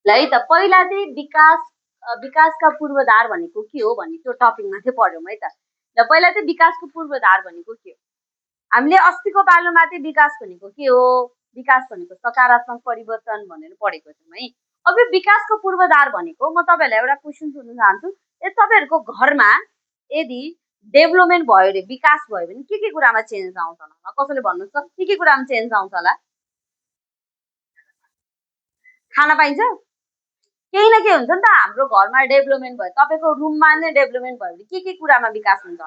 ल है त पहिला चाहिँ विकासका पूर्वाधार भनेको के हो भन्ने त्यो टपिकमा चाहिँ पढौँ है त। ल पहिला चाहिँ विकासको पूर्वाधार भनेको के हो? हामीले अस्तिको पालोमा चाहिँ विकास भनेको के हो, विकास भनेको सकारात्मक परिवर्तन भनेर पढेको छौँ है। अब यो विकासको पूर्वाधार भनेको म तपाईँहरूलाई एउटा क्वेसन सोध्न चाहन्छु। तपाईँहरूको घरमा यदि डेभलपमेन्ट भयो अरे, विकास भयो भने के कुरामा चेन्ज आउँछ होला? कसैले भन्नुहोस् त, के कुरामा चेन्ज आउँछ होला? खाना पाइन्छ? केही न केही हुन्छ नि त। हाम्रो घरमा डेभलपमेन्ट भयो, तपाईँको रुममा नै डेभलपमेन्ट भयो भने के कुरामा विकास हुन्छ?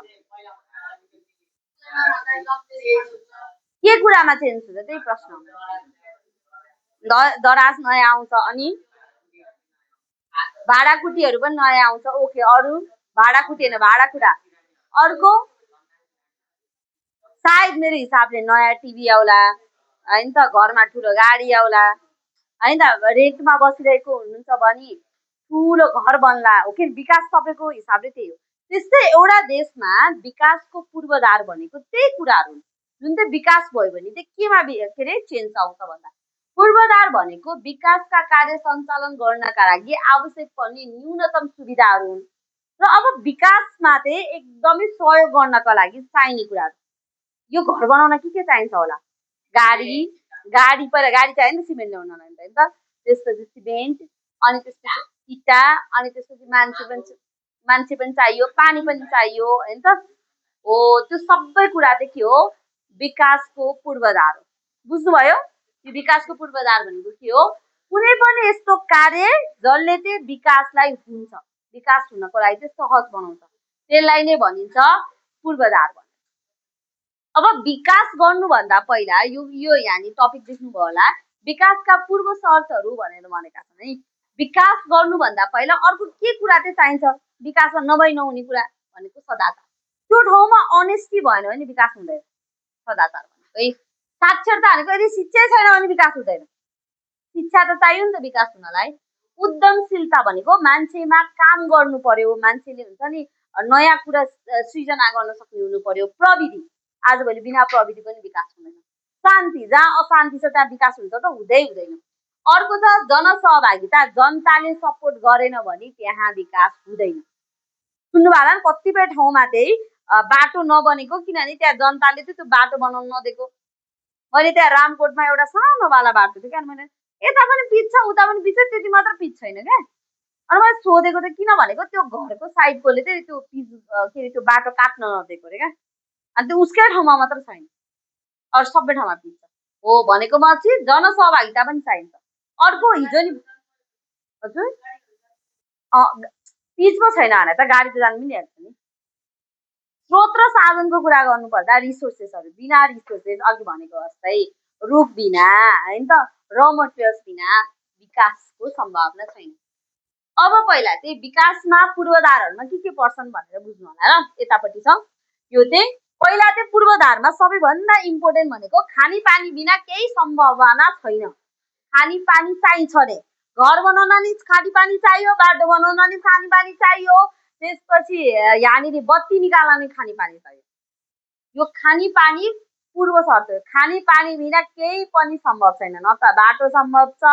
के कुरामा चेन्ज हुन्छ त्यही प्रश्न। दराज नयाँ आउँछ, अनि भाँडाकुटीहरू पनि नयाँ आउँछ। ओके, अरू? भाँडाकुटी होइन, भाँडाकुँडा। अर्को सायद मेरो हिसाबले नयाँ टिभी आउला होइन त, घरमा ठुलो गाडी आउला होइन त, रेन्टमा बसिरहेको हुनुहुन्छ भने ठुलो घर बन्ला। ओके, विकास तपाईँको हिसाबले त्यही हो। त्यस्तै एउटा देशमा विकासको पूर्वाधार भनेको त्यही कुराहरू हुन्। जुन चाहिँ विकास भयो भने चाहिँ केमा के अरे चेन्ज आउँछ भन्दा, पूर्वाधार भनेको विकासका कार्य सञ्चालन गर्नका लागि आवश्यक पर्ने न्यूनतम सुविधाहरू हुन्। र अब विकासमा चाहिँ एकदमै सहयोग गर्नका लागि चाहिने कुराहरू, यो घर बनाउन के चाहिन्छ होला? गाडी पहिला गाडी चाहियो नि त, सिमेन्ट ल्याउनलाई होइन त। त्यसपछि सिमेन्ट, अनि त्यसपछि इँटा, अनि त्यसपछि मान्छे पनि चाहियो, पानी पनि चाहियो होइन त। हो, त्यो सबै कुरा चाहिँ के हो? विकासको पूर्वाधार हो। बुझ्नुभयो? यो विकासको पूर्वाधार भनेको के हो? कुनै पनि यस्तो कार्य जसले चाहिँ विकासलाई हुन्छ, विकास हुनको लागि चाहिँ सहज बनाउँछ, त्यसलाई नै भनिन्छ पूर्वाधार। अब विकास गर्नुभन्दा पहिला यो यहाँनिर टपिक देख्नुभयो होला, विकासका पूर्व शर्तहरू भनेर भनेका छन् है। विकास गर्नुभन्दा पहिला अर्को के कुरा चाहिँ चाहिन्छ? विकासमा नभई नहुने कुरा भनेको सदाचार। त्यो ठाउँमा अनेस्टी भएन भने विकास हुँदैन। सदाचार भनेको है। साक्षरता भनेको यदि शिक्षा छैन भने विकास हुँदैन। शिक्षा त चाहियो नि त विकास हुनलाई। उद्यमशीलता भनेको मान्छेमा काम गर्नु पर्यो, मान्छेले हुन्छ नि नयाँ कुरा सृजना गर्न सक्ने हुनु पर्यो। प्रविधि, आजभोलि बिना प्रविधि पनि विकास हुँदैन। शान्ति, जहाँ अशान्ति छ त्यहाँ विकास हुन्छ त? हुँदैन। अर्को छ जनसहभागिता, जनताले सपोर्ट गरेन भने त्यहाँ विकास हुँदैन। सुन्नुभयो होला नि, कतिपय ठाउँमा चाहिँ बाटो नबनेको, किनभने त्यहाँ जनताले चाहिँ त्यो बाटो बनाउन नदिएको। मैले त्यहाँ रामकोटमा एउटा सानोवाला बाटो थियो क्या, मैले यता पनि पिच छ उता पनि पिच छ, त्यति मात्र पिच छैन क्या। अनि मैले सोधेको त किन भनेको त्यो घरको साइडकोले चाहिँ त्यो पिच के अरे त्यो बाटो काट्न नदिएको अरे क्या। अनि त्यो उसकै ठाउँमा मात्र छैन, अरू सबै ठाउँमा पिच छ। हो, भनेको म चाहिँ जनसहभागिता पनि चाहिन्छ। अर्को हिजो नि हजुर पिच पो छैन भने त गाडी त जानु पनि हाल्छ नि। स्रोत र साधनको कुरा गर्नुपर्दा रिसोर्सेसहरू, बिना रिसोर्सेस अघि भनेको जस्तै रुख बिना होइन त, र मटेरियल्स बिना विकासको सम्भावना छैन। अब पहिला चाहिँ विकासमा पूर्वाधारहरूमा के पर्छन् भनेर बुझ्नु होला र। यतापट्टि छ यो चाहिँ पहिला चाहिँ पूर्वाधारमा सबैभन्दा इम्पोर्टेन्ट भनेको खाने पानी बिना केही सम्भावना छैन। खाने पानी चाहिन्छ रे, घर बनाउन नि खाने पानी चाहियो, बाटो बनाउन नि खाने पानी चाहियो, त्यसपछि यहाँनिर बत्ती निकाल्न नि खाने पानी चाहियो। यो खाने पानी पूर्व शर्त हो। खाने पानी बिना केही पनि सम्भव छैन। न त बाटो सम्भव छ,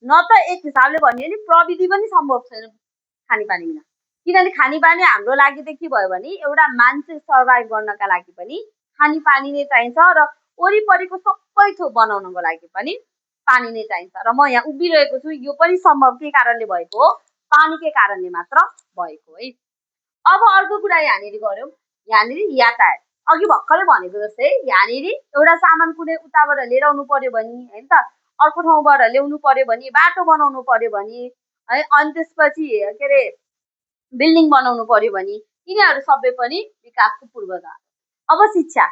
न त एक हिसाबले भन्यो भने प्रविधि पनि सम्भव छैन खाने पानी बिना। किनभने खाने पानी हाम्रो लागि चाहिँ के भयो भने एउटा मान्छे सर्भाइभ गर्नका लागि पनि खाने पानी नै चाहिन्छ, र वरिपरिको सबै थोक बनाउनको लागि पनि पानी नै चाहिन्छ। र म यहाँ उभिरहेको छु, यो पनि सम्भव के कारणले भएको हो? पानीकै कारणले मात्र भएको है। अब अर्को कुरा यहाँनिर गरौँ, यहाँनिर यातायात। अघि भर्खरै भनेको जस्तै यहाँनिर एउटा सामान कुनै उताबाट लिएर आउनु पर्यो भने होइन त, अर्को ठाउँबाट ल्याउनु पर्यो भने, बाटो बनाउनु पर्यो भने है, अनि त्यसपछि के अरे बिल्डिङ बनाउनु पर्यो भने, यिनीहरू सबै पनि विकासको पूर्वाधार। अब शिक्षा,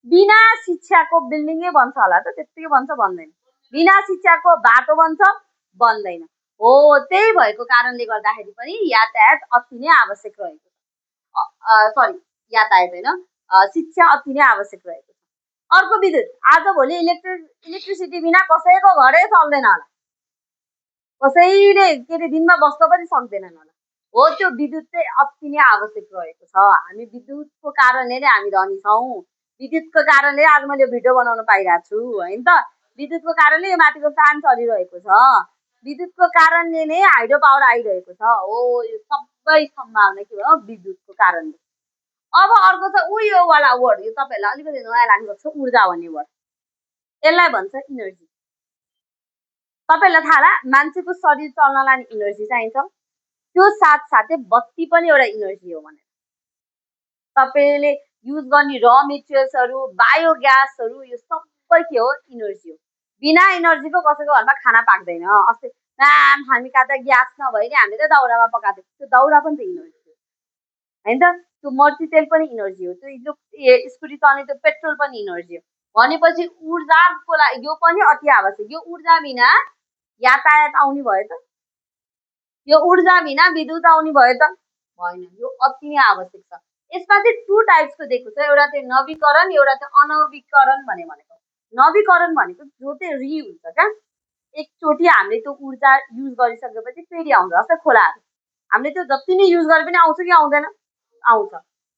बिना शिक्षाको बिल्डिङै बन्छ होला त? त्यत्तिकै बन्छ? बन्दैन। बिना शिक्षाको बाटो बन्छ? बन्दैन। हो, त्यही भएको कारणले गर्दाखेरि पनि यातायात अति नै आवश्यक रहेको छ। सरी, यातायात होइन, शिक्षा अति नै आवश्यक रहेको छ। अर्को विद्युत, आजभोलि इलेक्ट्रिसिटी बिना कसैको घरै चल्दैन होला, कसैले के अरे दिनमा बस्न पनि सक्दैनन् होला। हो, त्यो विद्युत चाहिँ अति नै आवश्यक रहेको छ। हामी विद्युतको कारणले नै हामी धनी छौँ। विद्युतको कारणले आज मैले भिडियो बनाउन पाइरहेको छु होइन त। विद्युतको कारणले यो माथिको फ्यान चलिरहेको छ। विद्युतको कारणले नै हाइड्रो पावर आइरहेको छ हो। यो सबै सम्भावना के हो विद्युतको कारणले। अब अर्को छ यो वाला वर्ड, यो तपाईँहरूलाई अलिकति नयाँ लाग्न सक्छ, ऊर्जा भन्ने वर्ड। यसलाई भन्छ इनर्जी। तपाईँहरूलाई थाहा होला मान्छेको शरीर चल्नलाई इनर्जी चाहिन्छ, त्यो साथसाथै बत्ती पनि एउटा इनर्जी हो भनेर। तपाईँले युज गर्ने र मेटेरियल्सहरू, बायोग्यासहरू, यो सबै के हो इनर्जी हो। बिना इनर्जीको कसैको घरमा खाना पाक्दैन। अस्ति नाम हामी कहाँ त ग्यास नभए नि हामीले त दाउरामा पकाएको थियो, त्यो दाउरा पनि त इनर्जी हो होइन त। त्यो मर्ती तेल पनि इनर्जी हो, त्यो स्कुटी चल्ने त्यो पेट्रोल पनि इनर्जी हो। भनेपछि ऊर्जाको लागि यो पनि अति आवश्यक। यो ऊर्जा बिना यातायात आउने भयो त, यो ऊर्जा बिना विद्युत आउने भयो त भएन। यो अति नै आवश्यक छ। यसमा चाहिँ 2 टाइप्सको दिएको छ, एउटा चाहिँ नवीकरण, एउटा चाहिँ अनवीकरण भनेको। नवीकरण भनेको जो चाहिँ रि हुन्छ क्या, एकचोटि हामीले त्यो ऊर्जा युज गरिसकेपछि फेरि आउँछ। जस्तै खोलाहरू हामीले त्यो जति नै युज गरे पनि आउँछ कि आउँदैन? आउँछ।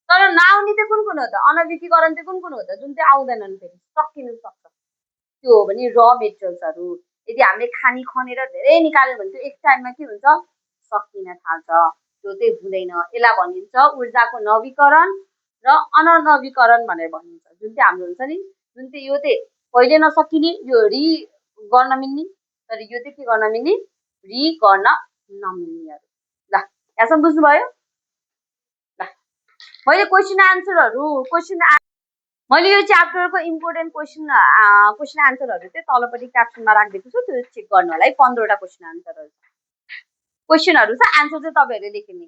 तर नआउने चाहिँ कुन कुन हो त? अनवीकरण चाहिँ कुन कुन हो त? जुन चाहिँ आउँदैनन्, फेरि सकिनु सक्छ। त्यो हो भने र मेटेरियल्सहरू यदि हामीले खानी खनेर धेरै निकाल्यो भने त्यो एक टाइममा के हुन्छ सकिन थाल्छ, त्यो चाहिँ हुँदैन। यसलाई भनिन्छ ऊर्जाको नवीकरण र अननवीकरण भनेर भनिन्छ। जुन चाहिँ हाम्रो हुन्छ नि, जुन चाहिँ यो चाहिँ पहिले नसकिने, यो रि गर्न मिल्ने, तर यो चाहिँ के गर्न मिल्ने, रि गर्न नमिल्नेहरू। ल यहाँसम्म बुझ्नुभयो? ल मैले मैले यो च्याप्टरको इम्पोर्टेन्ट क्वेसन आन्सरहरू चाहिँ तलपट्टि क्याप्सनमा राखिदिएको छु, त्यो चेक गर्नु होला है। 15वटा क्वेसन आन्सरहरू छ, एन्सर चाहिँ तपाईँहरूले लेखिने।